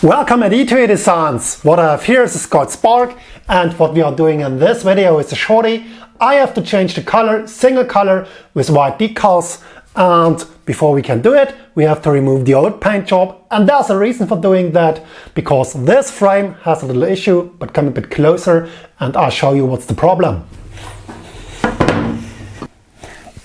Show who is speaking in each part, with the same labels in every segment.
Speaker 1: Welcome at ETOE Designs. What I have here is a Scott Spark, and what we are doing in this video is a shorty. I have to change the color, single color with white decals, and before we can do it we have to remove the old paint job, and there's a reason for doing that, because this frame has a little issue. But come a bit closer and I'll show you what's the problem.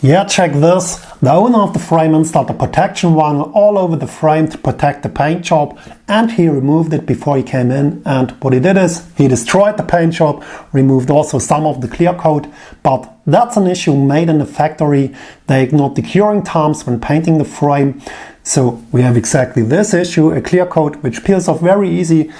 Speaker 1: Yeah, check this. The owner of the frame installed a protection vinyl all over the frame to protect the paint job, and he removed it before he came in, and what he did is he destroyed the paint job, removed also some of the clear coat, but that's an issue made in the factory. They ignored the curing times when painting the frame, so we have exactly this issue, a clear coat which peels off very easy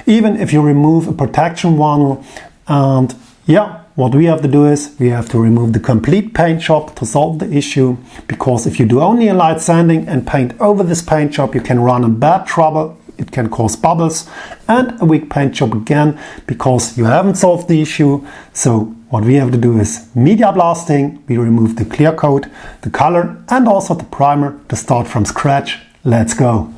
Speaker 1: even if you remove a protection vinyl. And yeah, what we have to do is we have to remove the complete paint job to solve the issue, because if you do only a light sanding and paint over this paint job, you can run in bad trouble. It can cause bubbles and a weak paint job again, because you haven't solved the issue. So what we have to do is media blasting. We remove the clear coat, the color and also the primer to start from scratch. Let's go.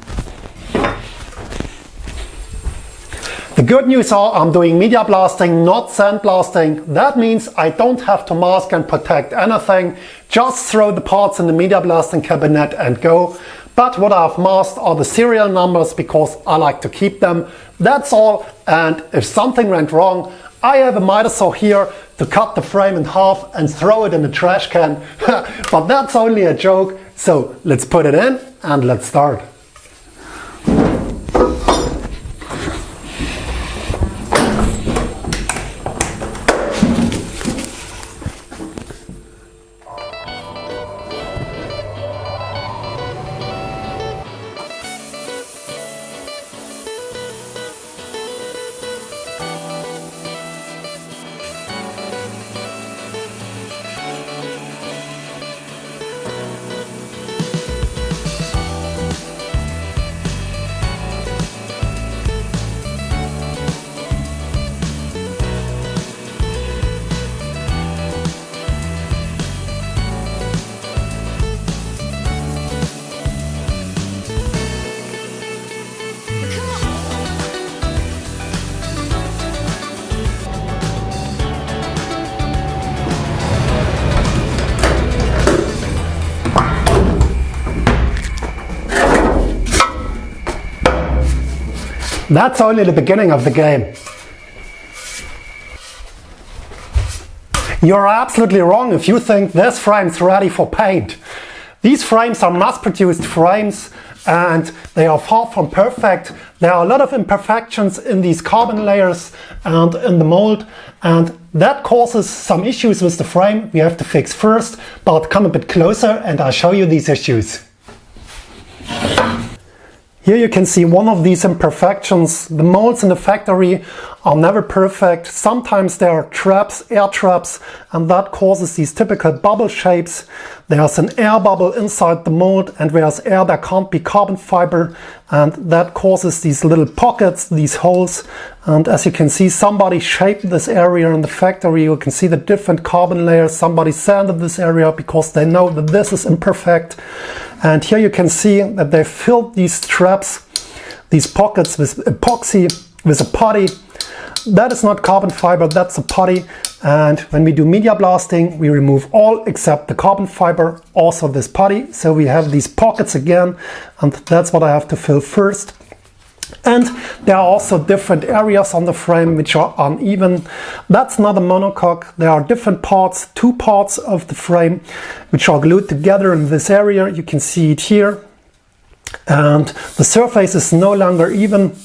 Speaker 1: The good news are I'm doing media blasting, not sandblasting. That means I don't have to mask and protect anything. Just throw the parts in the media blasting cabinet and go. But what I've masked are the serial numbers, because I like to keep them. That's all. And if something went wrong, I have a miter saw here to cut the frame in half and throw it in the trash can. But that's only a joke. So let's put it in and let's start. That's only the beginning of the game. You're absolutely wrong if you think this frame's ready for paint. These frames are mass-produced frames and they are far from perfect. There are a lot of imperfections in these carbon layers and in the mold, and that causes some issues with the frame we have to fix first. But come a bit closer and I'll show you these issues. Here you can see one of these imperfections. The molds in the factory are never perfect. Sometimes there are traps, air traps, and that causes these typical bubble shapes. There's an air bubble inside the mold, and where there's air there can't be carbon fiber, and that causes these little pockets, these holes. And as you can see, somebody shaped this area in the factory. You can see the different carbon layers. Somebody sanded this area because they know that this is imperfect. And here you can see that they filled these traps, these pockets, with epoxy, with a putty. That is not carbon fiber, that's a putty. And when we do media blasting, we remove all except the carbon fiber, also this putty. So we have these pockets again, and that's what I have to fill first. And there are also different areas on the frame which are uneven. That's not a monocoque. There are different parts, two parts of the frame, which are glued together in this area. You can see it here. And the surface is no longer even.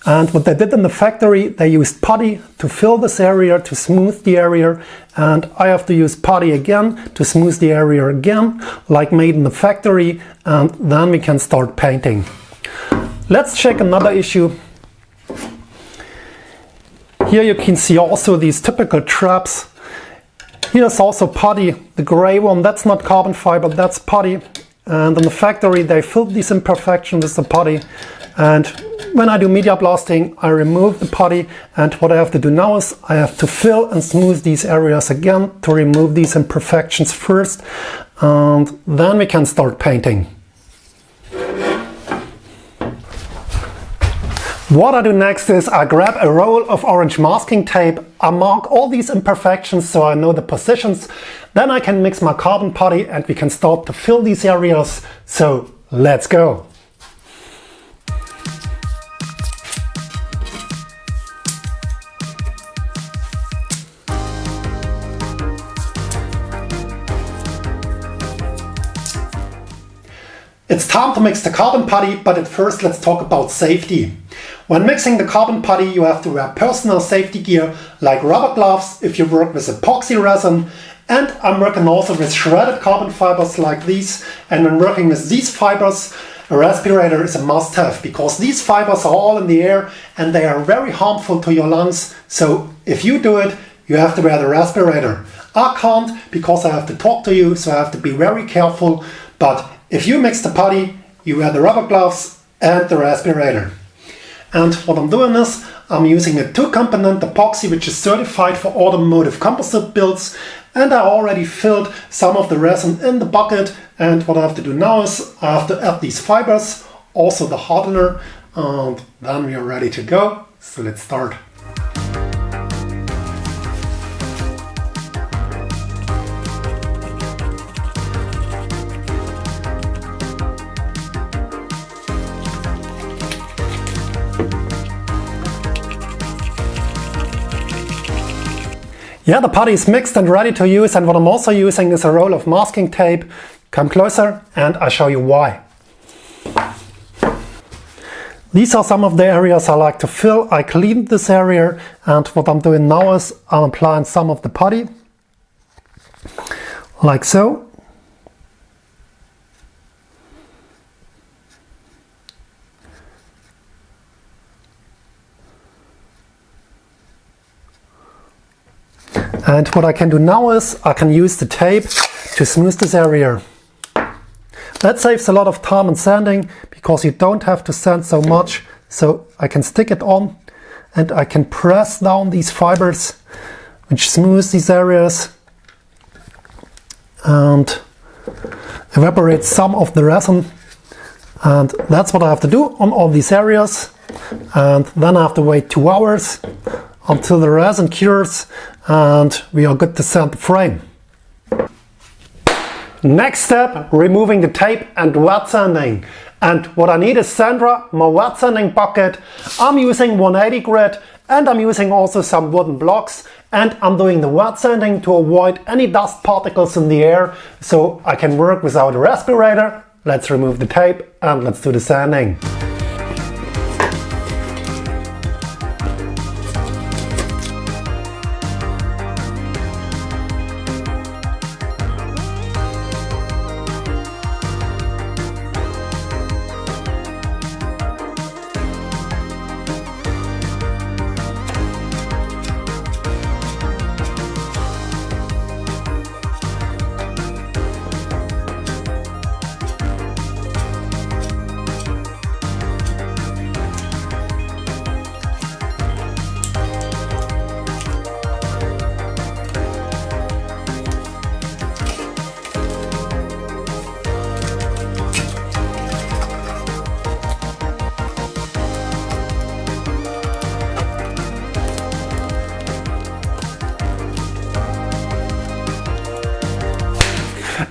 Speaker 1: And what they did in the factory, they used putty to fill this area, to smooth the area. And I have to use putty again to smooth the area again, like made in the factory. And then we can start painting. Let's check another issue. Here you can see also these typical traps. Here's also putty, the gray one, that's not carbon fiber, that's putty. And in the factory they filled these imperfections with the putty. And when I do media blasting, I remove the putty, and what I have to do now is I have to fill and smooth these areas again to remove these imperfections first, and then we can start painting. What I do next is I grab a roll of orange masking tape, I mark all these imperfections so I know the positions, then I can mix my carbon putty and we can start to fill these areas, so let's go! It's time to mix the carbon putty, but at first let's talk about safety. When mixing the carbon putty you have to wear personal safety gear like rubber gloves if you work with epoxy resin, and I'm working also with shredded carbon fibers like these, and when working with these fibers a respirator is a must-have because these fibers are all in the air and they are very harmful to your lungs, so if you do it you have to wear the respirator. I can't because I have to talk to you, so I have to be very careful, but if you mix the putty, you wear the rubber gloves and the respirator. And what I'm doing is, I'm using a 2-component epoxy which is certified for automotive composite builds, and I already filled some of the resin in the bucket, and what I have to do now is I have to add these fibers, also the hardener, and then we are ready to go. So let's start. Yeah, the putty is mixed and ready to use, and what I'm also using is a roll of masking tape. Come closer and I'll show you why. These are some of the areas I like to fill. I cleaned this area, and what I'm doing now is I'm applying some of the putty, like so. And what I can do now is I can use the tape to smooth this area. That saves a lot of time in sanding because you don't have to sand so much. So I can stick it on and I can press down these fibers, which smooths these areas and evaporates some of the resin. And that's what I have to do on all these areas. And then I have to wait 2 hours until the resin cures and we are good to sand the frame. Next step, removing the tape and wet sanding. And what I need is Sandra, my wet sanding bucket. I'm using 180 grit and I'm using also some wooden blocks, and I'm doing the wet sanding to avoid any dust particles in the air so I can work without a respirator. Let's remove the tape and let's do the sanding.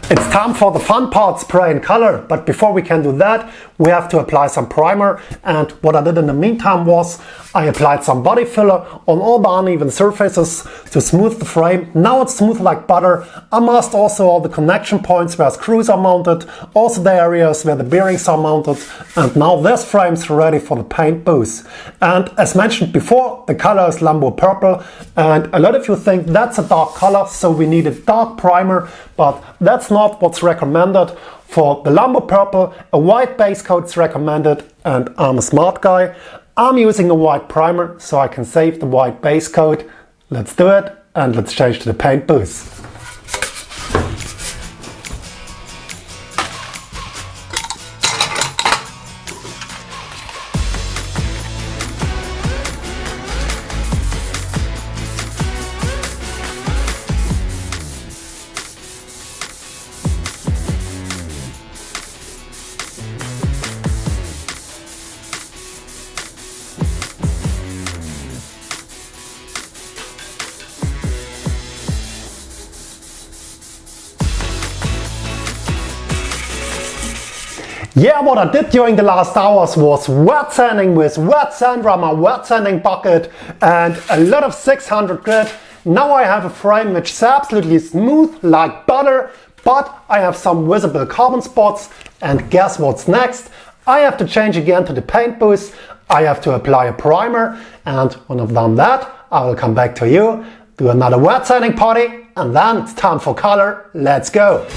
Speaker 1: It's time for the fun part, spray and color, but before we can do that we have to apply some primer, and what I did in the meantime was I applied some body filler on all the uneven surfaces to smooth the frame. Now it's smooth like butter. I masked also all the connection points where screws are mounted, also the areas where the bearings are mounted, and now this frame's ready for the paint booth. And as mentioned before, the color is Lambo purple, and a lot of you think that's a dark color, so we need a dark primer, but that's not what's recommended. For the Lambo purple, a white base coat is recommended, and I'm a smart guy. I'm using a white primer so I can save the white base coat. Let's do it, and let's change to the paint booth. Yeah, what I did during the last hours was wet sanding with wet sander, my wet sanding bucket, and a lot of 600 grit. Now I have a frame which is absolutely smooth like butter, but I have some visible carbon spots. And guess what's next? I have to change again to the paint booth. I have to apply a primer, and when I've done that, I will come back to you, do another wet sanding party, and then it's time for color. Let's go!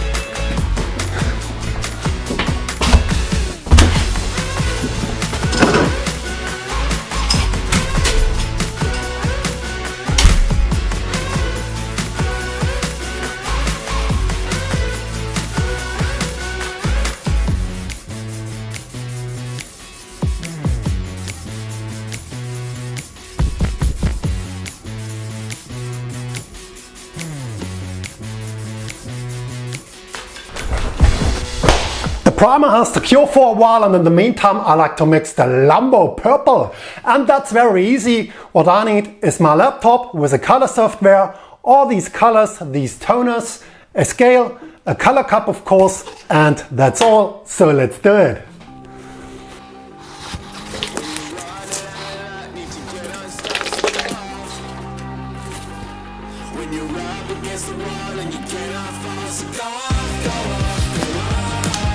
Speaker 1: The primer has to cure for a while, and in the meantime I like to mix the Lambo purple, and that's very easy. What I need is my laptop with a color software, all these colors, these toners, a scale, a color cup of course, and that's all. So let's do it.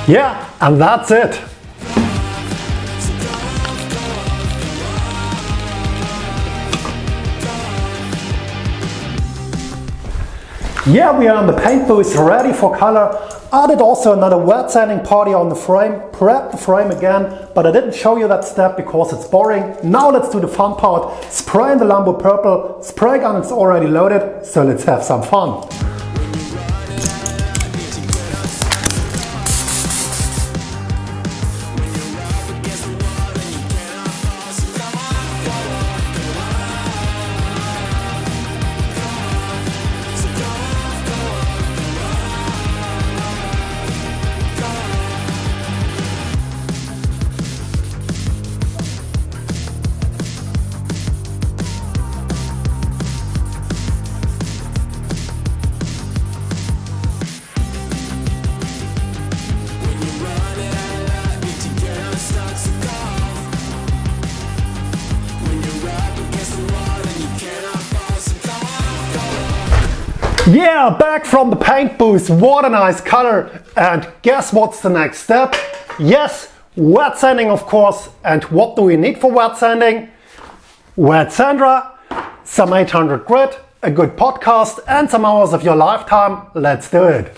Speaker 1: Yeah, and that's it. Yeah, we are on the paint booth ready for color. I did also another wet sanding party on the frame, prepped the frame again, but I didn't show you that step because it's boring. Now let's do the fun part. Spray in the Lambo purple, spray gun is already loaded, so let's have some fun. Yeah, back from the paint booth, what a nice color. And guess what's the next step? Yes, wet sanding of course. And what do we need for wet sanding? Wet sander, some 800 grit, a good podcast and some hours of your lifetime. Let's do it.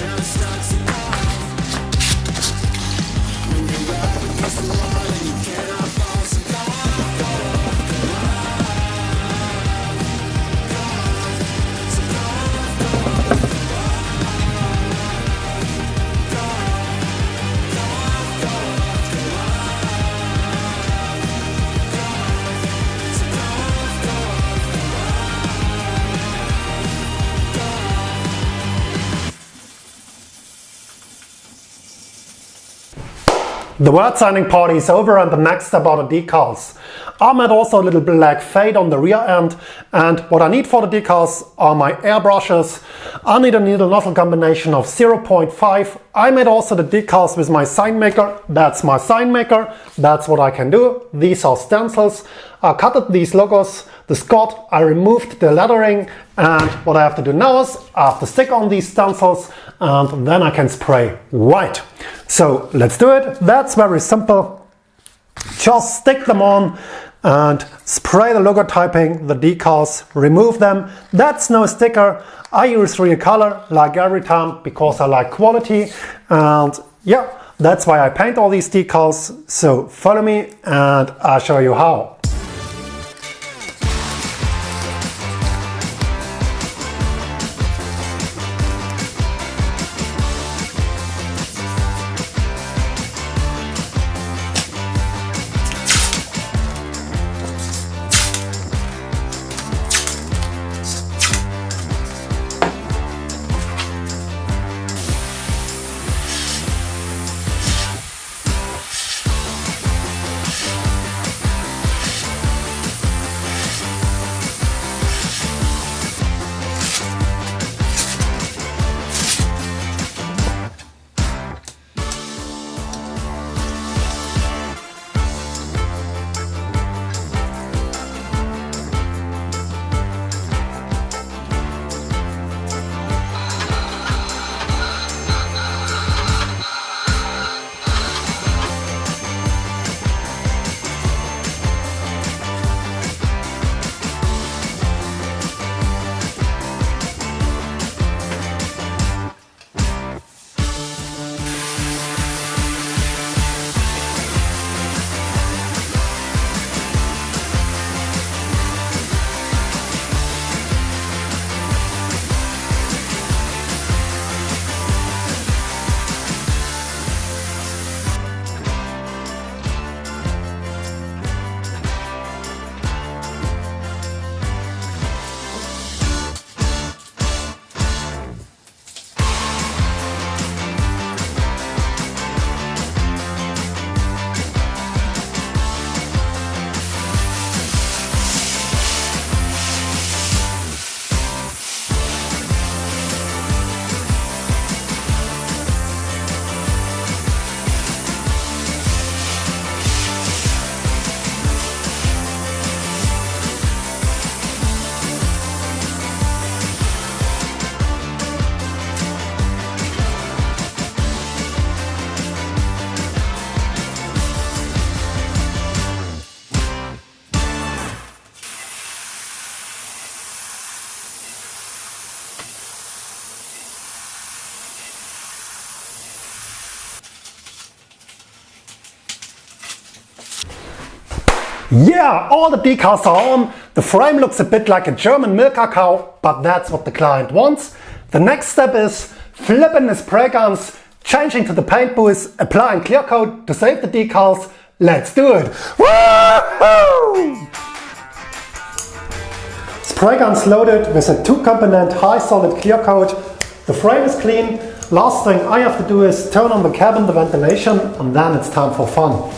Speaker 1: The wet sanding party is over, and the next step are the decals. I made also a little black fade on the rear end, and what I need for the decals are my airbrushes. I need a needle nozzle combination of 0.5. I made also the decals with my sign maker. That's my sign maker. That's what I can do. These are stencils. I cut these logos, the Scott, I removed the lettering, and what I have to do now is I have to stick on these stencils and then I can spray white. So let's do it. That's very simple. Just stick them on and spray the logo typing, the decals, remove them. That's no sticker. I use real color like every time because I like quality, and yeah, that's why I paint all these decals. So follow me and I'll show you how. Yeah, all the decals are on. The frame looks a bit like a German milker cow, but that's what the client wants. The next step is flipping the spray guns, changing to the paint booth, applying clear coat to save the decals. Let's do it! Woo-hoo! Spray guns loaded with a 2-component high solid clear coat. The frame is clean. Last thing I have to do is turn on the cabin, the ventilation, and then it's time for fun.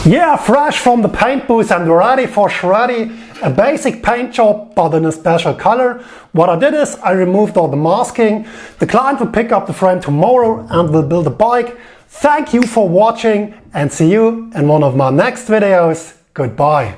Speaker 1: Yeah, fresh from the paint booth and ready for shreddy. A basic paint job, but in a special color. What I did is I removed all the masking. The client will pick up the frame tomorrow and will build a bike. Thank you for watching and see you in one of my next videos. Goodbye.